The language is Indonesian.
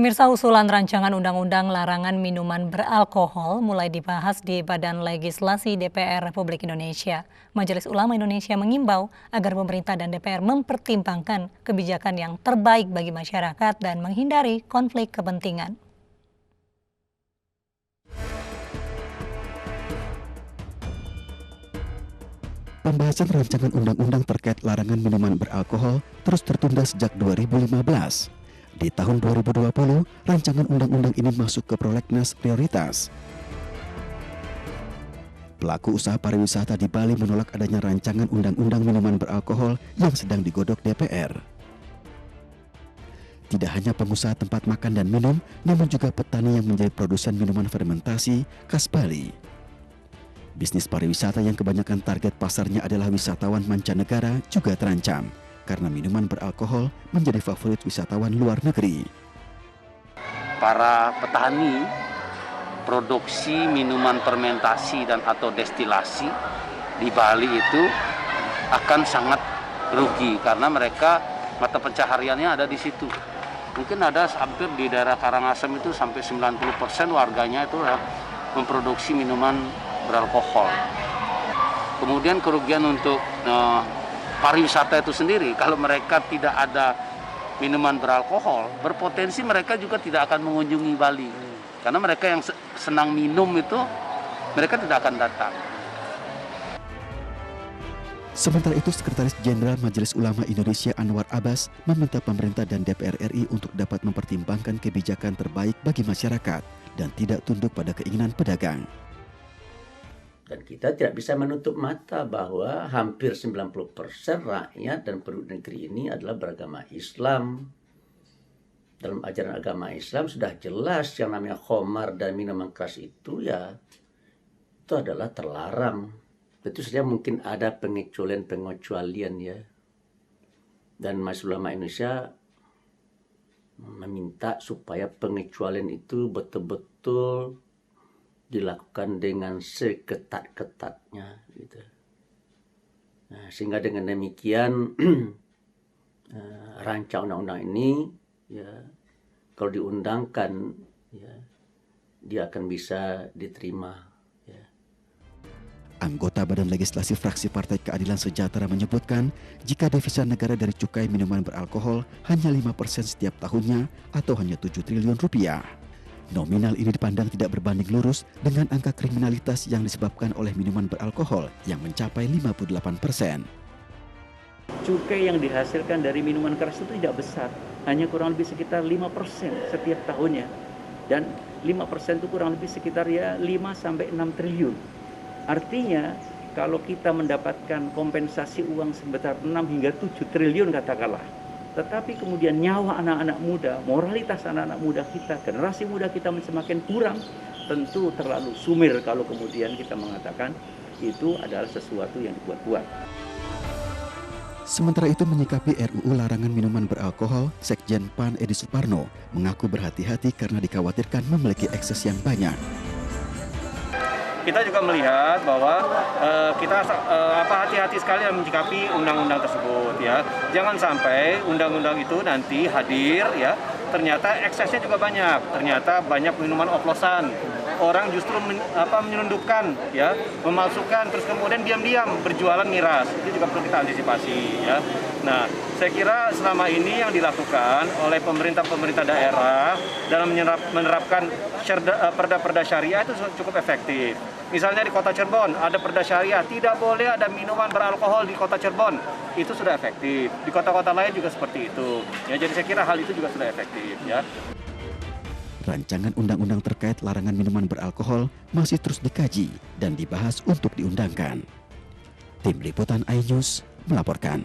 Pemirsa, usulan rancangan undang-undang larangan minuman beralkohol mulai dibahas di Badan Legislasi DPR Republik Indonesia. Majelis Ulama Indonesia mengimbau agar pemerintah dan DPR mempertimbangkan kebijakan yang terbaik bagi masyarakat dan menghindari konflik kepentingan. Pembahasan rancangan undang-undang terkait larangan minuman beralkohol terus tertunda sejak 2015. Di tahun 2020, rancangan undang-undang ini masuk ke prolegnas prioritas. Pelaku usaha pariwisata di Bali menolak adanya rancangan undang-undang minuman beralkohol yang sedang digodok DPR. Tidak hanya pengusaha tempat makan dan minum, namun juga petani yang menjadi produsen minuman fermentasi khas Bali. Bisnis pariwisata yang kebanyakan target pasarnya adalah wisatawan mancanegara juga terancam karena minuman beralkohol menjadi favorit wisatawan luar negeri. Para petani produksi minuman fermentasi dan atau destilasi di Bali itu akan sangat rugi karena mereka mata pencahariannya ada di situ. Mungkin ada hampir di daerah Karangasem itu sampai 90% warganya itu memproduksi minuman beralkohol. Kemudian kerugian untuk pariwisata itu sendiri, kalau mereka tidak ada minuman beralkohol, berpotensi mereka juga tidak akan mengunjungi Bali. Karena mereka yang senang minum itu, mereka tidak akan datang. Sementara itu, Sekretaris Jenderal Majelis Ulama Indonesia Anwar Abbas meminta pemerintah dan DPR RI untuk dapat mempertimbangkan kebijakan terbaik bagi masyarakat dan tidak tunduk pada keinginan pedagang. Dan kita tidak bisa menutup mata bahwa hampir 90% rakyat dan penduduk negeri ini adalah beragama Islam. Dalam ajaran agama Islam sudah jelas yang namanya khamar dan minuman keras itu itu adalah terlarang. Tentu saja mungkin ada pengecualian ya. Dan Majelis Ulama Indonesia meminta supaya pengecualian itu betul-betul dilakukan dengan seketat-ketatnya gitu. Nah, sehingga dengan demikian rancangan undang-undang ini kalau diundangkan dia akan bisa diterima. Anggota Badan Legislasi Fraksi Partai Keadilan Sejahtera menyebutkan jika devisa negara dari cukai minuman beralkohol hanya 5% setiap tahunnya atau hanya 7 triliun rupiah. Nominal ini dipandang tidak berbanding lurus dengan angka kriminalitas yang disebabkan oleh minuman beralkohol yang mencapai 58%. Cukai yang dihasilkan dari minuman keras itu tidak besar, hanya kurang lebih sekitar 5% setiap tahunnya. Dan 5% itu kurang lebih sekitar 5-6 triliun. Artinya kalau kita mendapatkan kompensasi uang sebesar 6 hingga 7 triliun katakanlah, tetapi kemudian nyawa anak-anak muda, moralitas anak-anak muda kita, generasi muda kita semakin kurang, tentu terlalu sumir kalau kemudian kita mengatakan itu adalah sesuatu yang dibuat-buat. Sementara itu menyikapi RUU larangan minuman beralkohol, Sekjen PAN Edi Suparno mengaku berhati-hati karena dikhawatirkan memiliki ekses yang banyak. Kita juga melihat bahwa kita hati-hati sekali dalam menyikapi undang-undang tersebut ya. Jangan sampai undang-undang itu nanti hadir ya, ternyata eksesnya juga banyak. Ternyata banyak minuman oplosan. Orang justru menyelundupkan ya, memalsukan terus kemudian diam-diam berjualan miras. Itu juga perlu kita antisipasi ya. Nah, saya kira selama ini yang dilakukan oleh pemerintah daerah dalam menerapkan perda-perda syariah itu cukup efektif. Misalnya di Kota Cirebon ada perda syariah, tidak boleh ada minuman beralkohol di Kota Cirebon. Itu sudah efektif. Di kota-kota lain juga seperti itu. Ya, jadi saya kira hal itu juga sudah efektif ya. Rancangan undang-undang terkait larangan minuman beralkohol masih terus dikaji dan dibahas untuk diundangkan. Tim Liputan iNews melaporkan.